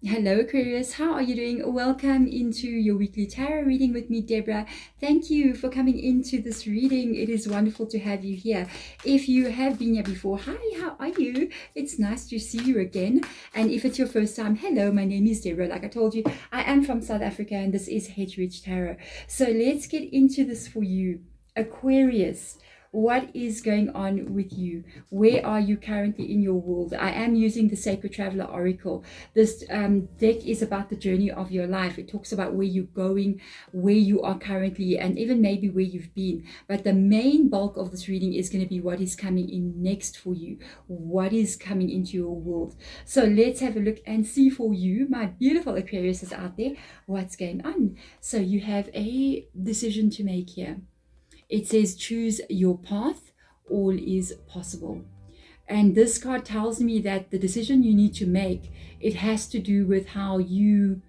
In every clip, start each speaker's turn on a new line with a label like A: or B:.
A: Hello, Aquarius. How are you doing? Welcome into your weekly tarot reading with me, Deborah. Thank you for coming into this reading. It is wonderful to have you here. If you have been here before, hi, how are you? It's nice to see you again. And if it's your first time, hello, my name is Deborah. Like I told you, I am from South Africa and this is Hedge Rich Tarot. So let's get into this for you. Aquarius. What is going on with you? Where are you currently in your world? I am using the Sacred Traveler Oracle. This deck is about the journey of your life. It talks about where you're going, where you are currently, and even maybe where you've been. But the main bulk of this reading is going to be what is coming in next for you, what is coming into your world. So let's have a look and see for you, my beautiful Aquarius is out there, what's going on. So you have a decision to make here. It says choose your path, all is possible. And this card tells me that the decision you need to make, it has to do with how you,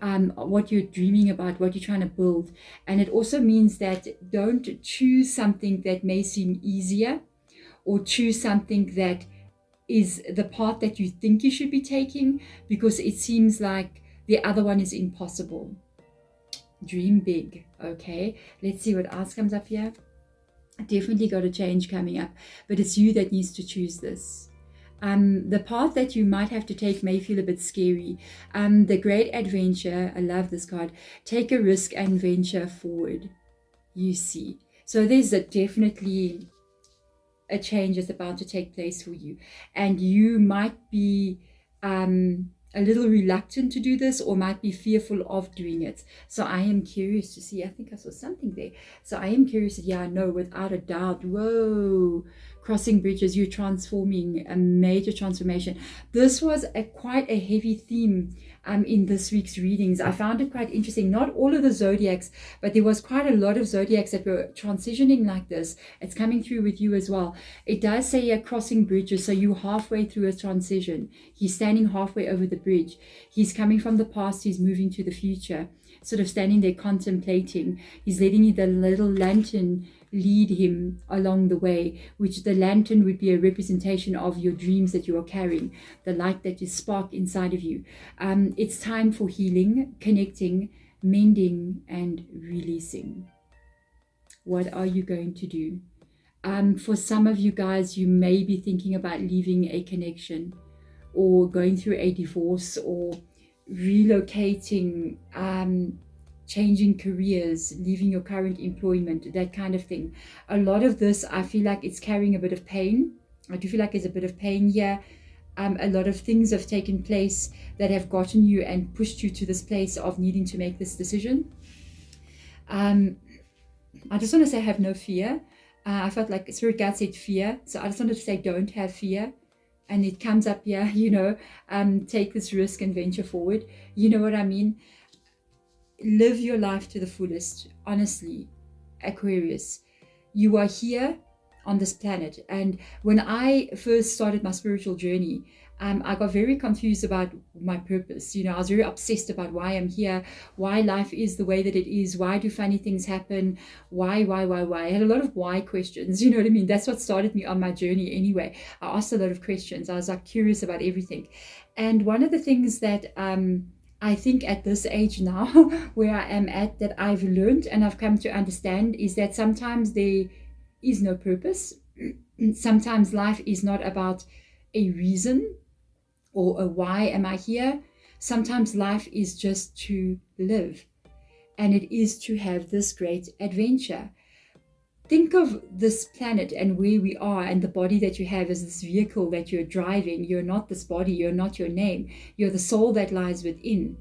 A: what you're dreaming about, what you're trying to build. And it also means that don't choose something that may seem easier or choose something that is the path that you think you should be taking because it seems like the other one is impossible. Dream big. Okay, let's see what else comes up here. Definitely got a change coming up, but it's you that needs to choose this. The path that you might have to take may feel a bit scary. The great adventure, I love this card. Take a risk and venture forward. You see, so there's definitely a change that's about to take place for you, and you might be a little reluctant to do this or might be fearful of doing it. So I am curious to see, I think I saw something there. So I am curious, yeah, I know without a doubt, whoa, crossing bridges, you're transforming, a major transformation. This was quite a heavy theme in this week's readings. I found it quite interesting. Not all of the zodiacs, but there was quite a lot of zodiacs that were transitioning like this. It's coming through with you as well. It does say you're crossing bridges, so you're halfway through a transition. He's standing halfway over the bridge. He's coming from the past, he's moving to the future, sort of standing there contemplating. He's letting the little lantern lead him along the way, which the lantern would be a representation of your dreams that you are carrying, the light that you spark inside of you. It's time for healing, connecting, mending, and releasing. What are you going to do? For some of you guys, you may be thinking about leaving a connection or going through a divorce or relocating, changing careers, leaving your current employment, that kind of thing. A lot of this, I feel like it's carrying a bit of pain. I do feel like there's a bit of pain here. A lot of things have taken place that have gotten you and pushed you to this place of needing to make this decision. I just want to say have no fear. I felt like Spirit Guide said fear. So I just wanted to say don't have fear. And it comes up here, take this risk and venture forward. You know what I mean? Live your life to the fullest. Honestly, Aquarius, you are here on this planet. And when I first started my spiritual journey, I got very confused about my purpose. I was very obsessed about why I'm here, why life is the way that it is, why do funny things happen, why. I had a lot of why questions, you know what I mean? That's what started me on my journey anyway. I asked a lot of questions. I was like curious about everything. And one of the things that I think at this age now, where I am at, that I've learned and I've come to understand is that sometimes there is no purpose. Sometimes life is not about a reason or a why am I here. Sometimes life is just to live, and it is to have this great adventure. Think of this planet and where we are and the body that you have as this vehicle that you're driving. You're not this body, you're not your name, you're the soul that lies within.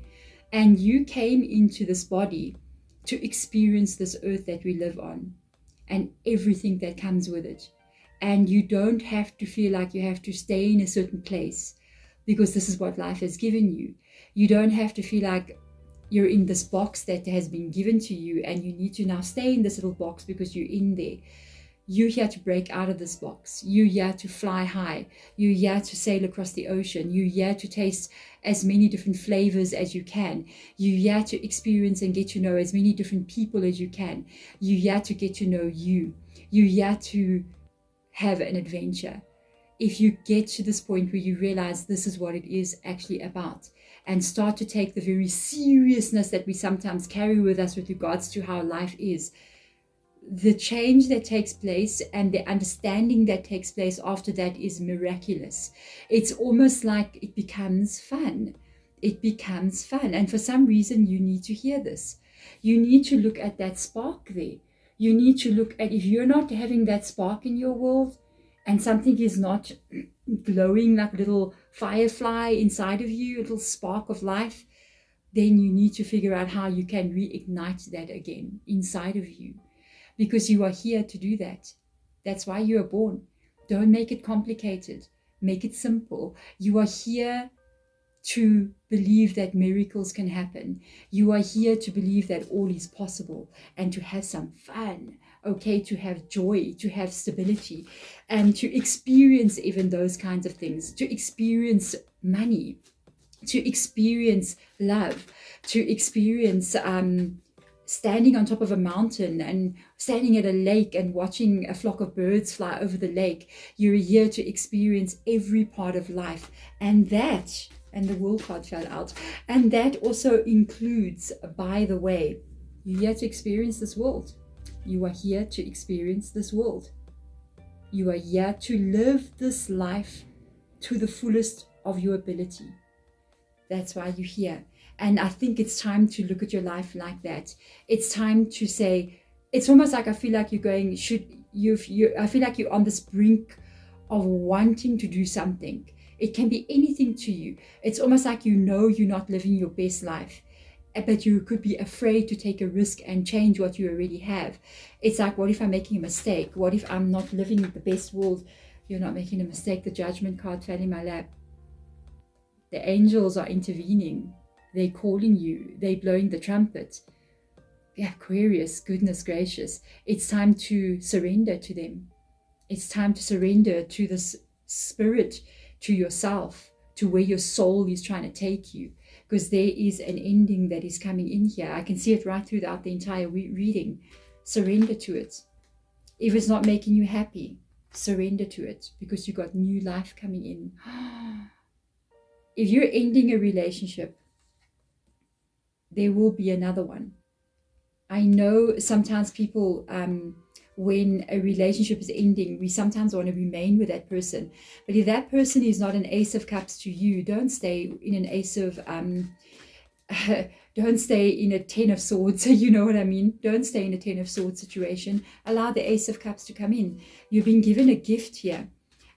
A: And you came into this body to experience this earth that we live on and everything that comes with it. And you don't have to feel like you have to stay in a certain place because this is what life has given you. You don't have to feel like you're in this box that has been given to you and you need to now stay in this little box because you're in there. You're here to break out of this box. You're here to fly high. You're here to sail across the ocean. You're here to taste as many different flavors as you can. You're here to experience and get to know as many different people as you can. You're here to get to know you. You're here to have an adventure. if you get to this point where you realize this is what it is actually about, and start to take the very seriousness that we sometimes carry with us with regards to how life is, the change that takes place and the understanding that takes place after that is miraculous. It's almost like it becomes fun. It becomes fun. And for some reason, you need to hear this. You need to look at that spark there. You need to look at, if you're not having that spark in your world and something is not glowing like a little firefly inside of you, a little spark of life, then you need to figure out how you can reignite that again inside of you. Because you are here to do that. That's why you are born. Don't make it complicated. Make it simple. You are here to believe that miracles can happen. You are here to believe that all is possible and to have some fun, okay, to have joy, to have stability, and to experience even those kinds of things, to experience money, to experience love, to experience standing on top of a mountain and standing at a lake and watching a flock of birds fly over the lake. You're here to experience every part of life. And the World card fell out. And that also includes, by the way, you're here to experience this world. You are here to experience this world. You are here to live this life to the fullest of your ability. That's why you're here. And I think it's time to look at your life like that. It's time to say, it's almost like I feel like you're going, I feel like you're on this brink of wanting to do something. It can be anything to you. It's almost like you know you're not living your best life, but you could be afraid to take a risk and change what you already have. It's like, what if I'm making a mistake? What if I'm not living the best world? You're not making a mistake. The judgment card fell in my lap. The angels are intervening. They're calling you. They're blowing the trumpet. Yeah, Aquarius, goodness gracious. It's time to surrender to them. It's time to surrender to this spirit, to yourself, to where your soul is trying to take you. Because there is an ending that is coming in here. I can see it right throughout the entire reading. Surrender to it. If it's not making you happy, surrender to it, because you got new life coming in. If you're ending a relationship, there will be another one. I know sometimes people, when a relationship is ending, we sometimes want to remain with that person. But if that person is not an Ace of Cups to you, don't stay in an Ace of, don't stay in a 10 of Swords. You know what I mean? Don't stay in a 10 of Swords situation. Allow the Ace of Cups to come in. You've been given a gift here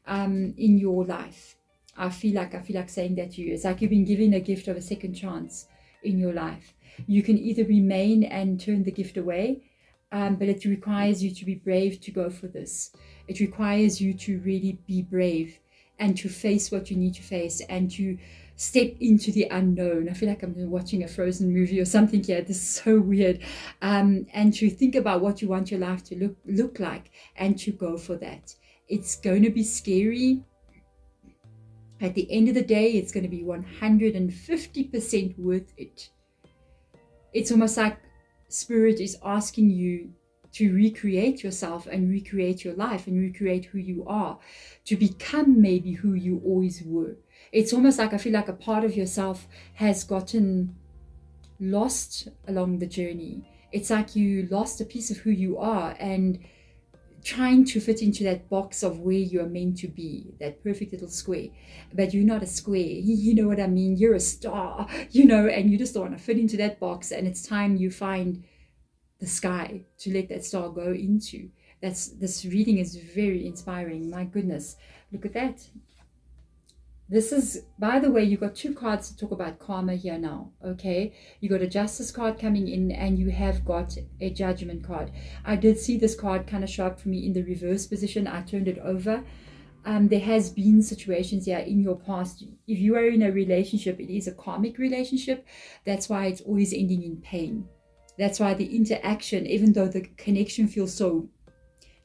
A: in your life. I feel like saying that to you. It's like you've been given a gift of a second chance in your life. You can either remain and turn the gift away, but it requires you to be brave to go for this. It requires you to really be brave and to face what you need to face and to step into the unknown. I feel like I'm watching a Frozen movie or something here. This is so weird. And to think about what you want your life to look like and to go for that. It's going to be scary. At the end of the day, it's going to be 150% worth it. It's almost like Spirit is asking you to recreate yourself and recreate your life and recreate who you are, to become maybe who you always were. It's almost like I feel like a part of yourself has gotten lost along the journey. It's like you lost a piece of who you are and trying to fit into that box of where you are meant to be, that perfect little square. But you're not a square, you know what I mean? You're a star, and you just don't want to fit into that box. And it's time you find the sky to let that star go into. This reading is very inspiring. My goodness, look at that. This is, by the way, you got two cards to talk about karma here now, okay? You got a Justice card coming in and you have got a Judgment card. I did see this card kind of show up for me in the reverse position. I turned it over. There has been situations here in your past. If you are in a relationship, it is a karmic relationship. That's why it's always ending in pain. That's why the interaction, even though the connection feels so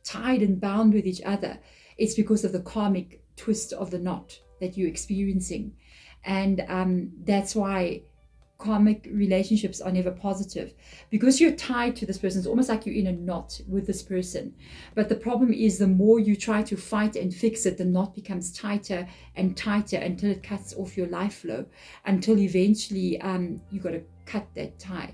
A: tied and bound with each other, it's because of the karmic twist of the knot that you're experiencing. And that's why karmic relationships are never positive because you're tied to this person. It's almost like you're in a knot with this person. But the problem is, the more you try to fight and fix it, the knot becomes tighter and tighter until it cuts off your life flow, until eventually you got to cut that tie.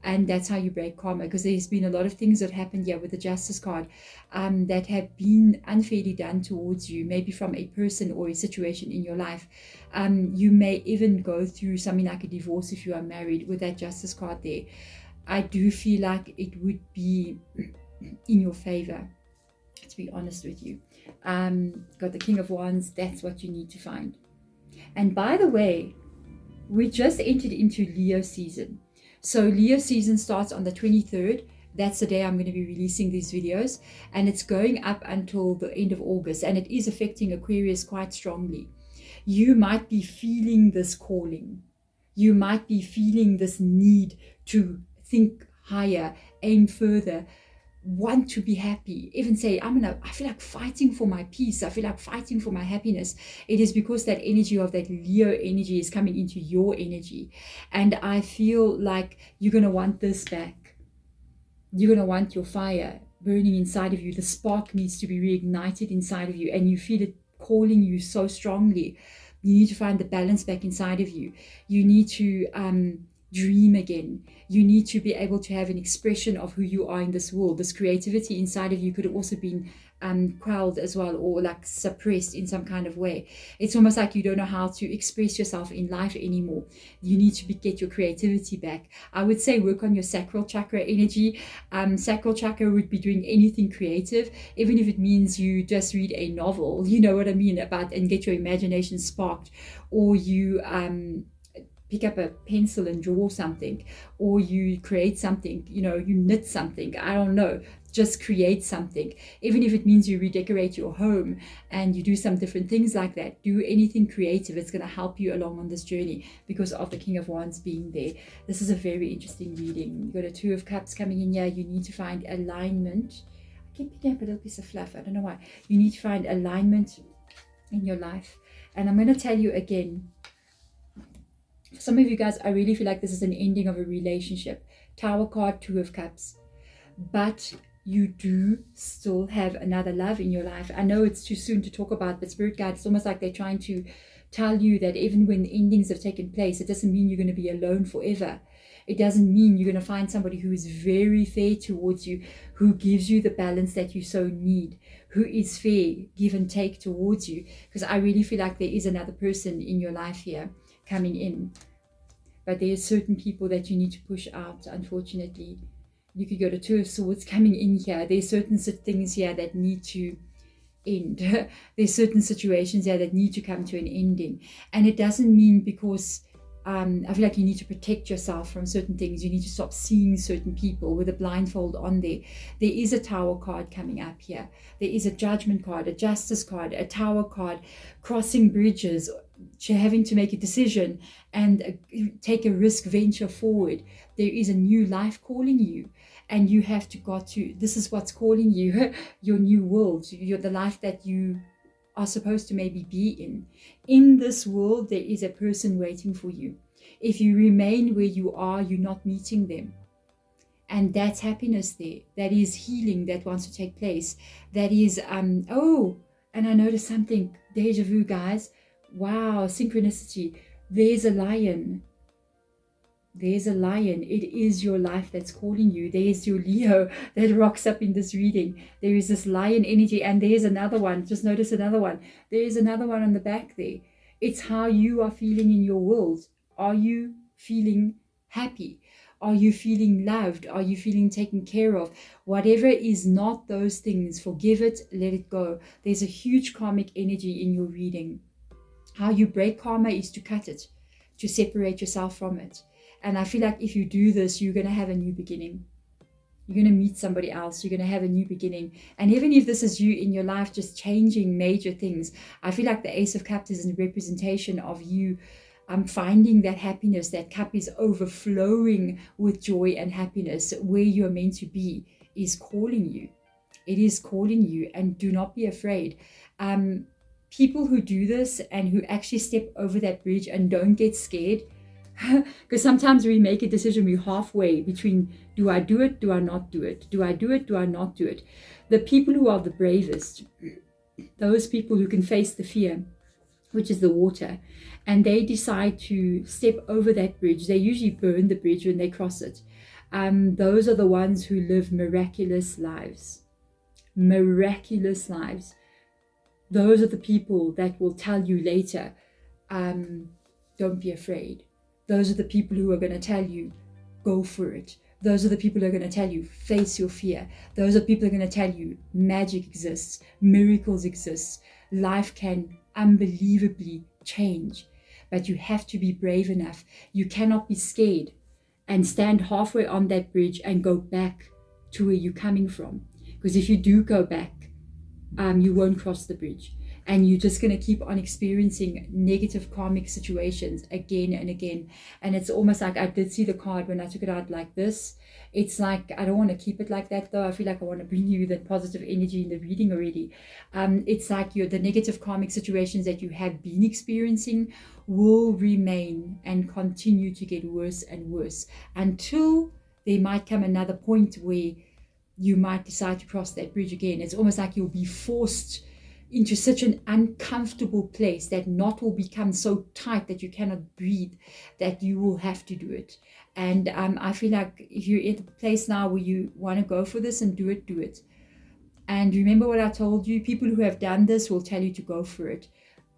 A: And that's how you break karma, because there's been a lot of things that happened here with the Justice card that have been unfairly done towards you, maybe from a person or a situation in your life. You may even go through something like a divorce if you are married with that Justice card there. I do feel like it would be in your favor, to be honest with you. Got the King of Wands. That's what you need to find. And by the way, we just entered into Leo season. So Leo season starts on the 23rd. That's the day I'm going to be releasing these videos. And it's going up until the end of August. And it is affecting Aquarius quite strongly. You might be feeling this calling. You might be feeling this need to think higher, aim further, want to be happy, even say, I feel like fighting for my peace. I feel like fighting for my happiness. It is because that energy of that Leo energy is coming into your energy. And I feel like you're going to want this back. You're going to want your fire burning inside of you. The spark needs to be reignited inside of you, and you feel it calling you so strongly. You need to find the balance back inside of you. You need to dream again. You need to be able to have an expression of who you are in this world. This creativity inside of you could have also been quelled as well, or like suppressed in some kind of way. It's almost like you don't know how to express yourself in life anymore. You need to get your creativity back. I would say work on your sacral chakra energy. Sacral chakra would be doing anything creative, even if it means you just read a novel, you know what I mean, about, and get your imagination sparked, or you pick up a pencil and draw something, or you create something, you knit something, I don't know, just create something. Even if it means you redecorate your home and you do some different things like that, do anything creative. It's going to help you along on this journey because of the King of Wands being there. This is a very interesting reading. You've got a Two of Cups coming in here. You need to find alignment. I keep picking up a little piece of fluff. I don't know why. You need to find alignment in your life. And I'm going to tell you again, some of you guys, I really feel like this is an ending of a relationship. Tower card, Two of Cups. But you do still have another love in your life. I know it's too soon to talk about, but Spirit Guide, it's almost like they're trying to tell you that even when endings have taken place, it doesn't mean you're going to be alone forever. It doesn't mean you're going to find somebody who is very fair towards you, who gives you the balance that you so need, who is fair, give and take towards you. Because I really feel like there is another person in your life here coming in. But there are certain people that you need to push out, unfortunately. You could go to Two of Swords coming in here. There's certain things here that need to end. There's certain situations here that need to come to an ending. And it doesn't mean because I feel like you need to protect yourself from certain things. You need to stop seeing certain people with a blindfold on there. There is a Tower card coming up here. There is a Judgment card, a Justice card, a Tower card, crossing bridges, having to make a decision and take a risk, venture forward. There is a new life calling you, and you have to this is what's calling you, your new world, the life that you are supposed to maybe be in. In this world, there is a person waiting for you. If you remain where you are, you're not meeting them. And that's happiness there. That is healing that wants to take place. That is, and I noticed something, deja vu, guys. Wow, synchronicity. There's a lion. There's a lion. It is your life that's calling you. There's your Leo that rocks up in this reading. There is this lion energy, and there's another one. Just notice another one. There is another one on the back there. It's how you are feeling in your world. Are you feeling happy? Are you feeling loved? Are you feeling taken care of? Whatever is not those things, forgive it, let it go. There's a huge karmic energy in your reading. How you break karma is to cut it, to separate yourself from it. And I feel like if you do this, you're going to have a new beginning. You're going to meet somebody else. You're going to have a new beginning. And even if this is you in your life just changing major things, I feel like the Ace of Cups is a representation of you finding that happiness. That cup is overflowing with joy and happiness. Where you're meant to be is calling you. It is calling you, and do not be afraid. People who do this and who actually step over that bridge and don't get scared, Because sometimes we make a decision, we're halfway between, do I do it, do I not do it? Do I do it, do I not do it? The people who are the bravest, those people who can face the fear, which is the water, and they decide to step over that bridge. They usually burn the bridge when they cross it. Those are the ones who live miraculous lives. Miraculous lives. Those are the people that will tell you later, don't be afraid. Those are the people who are going to tell you, go for it. Those are the people who are going to tell you, face your fear. Those are people who are going to tell you, magic exists, miracles exist, life can unbelievably change. But you have to be brave enough. You cannot be scared and stand halfway on that bridge and go back to where you're coming from. Because if you do go back, you won't cross the bridge. And you're just going to keep on experiencing negative karmic situations again and again. And it's almost like, I did see the card when I took it out like this. It's like, I don't want to keep it like that though. I feel like I want to bring you that positive energy in the reading already. It's like the negative karmic situations that you have been experiencing will remain and continue to get worse and worse until there might come another point where you might decide to cross that bridge again. It's almost like you'll be forced into such an uncomfortable place, that knot will become so tight that you cannot breathe, that you will have to do it. And I feel like if you're at a place now where you want to go for this and do it, do it. And remember what I told you, people who have done this will tell you to go for it.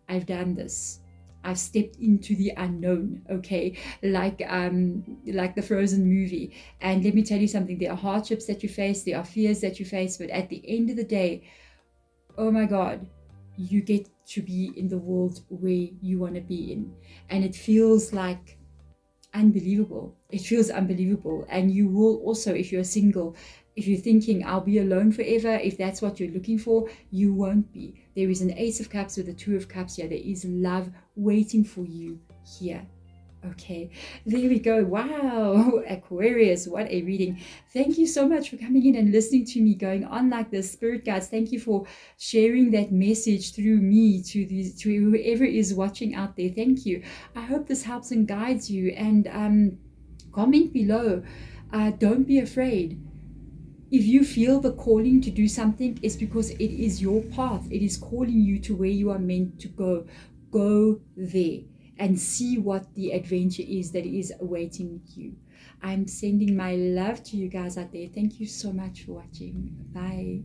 A: I've done this. I've stepped into the unknown, okay, like the Frozen movie. And let me tell you something, there are hardships that you face, there are fears that you face, but at the end of the day, oh my God, you get to be in the world where you want to be in. And it feels like unbelievable. It feels unbelievable. And you will also, if you're single, if you're thinking, I'll be alone forever, if that's what you're looking for, you won't be. There is an Ace of Cups with a Two of Cups here. There is love waiting for you here. Okay, there we go. Wow, Aquarius, what a reading. Thank you so much for coming in and listening to me going on like this. Spirit guides, thank you for sharing that message through me to whoever is watching out there. Thank you. I hope this helps and guides you. And comment below. Don't be afraid. If you feel the calling to do something, it's because it is your path. It is calling you to where you are meant to go. Go there and see what the adventure is that is awaiting you. I'm sending my love to you guys out there. Thank you so much for watching. Bye.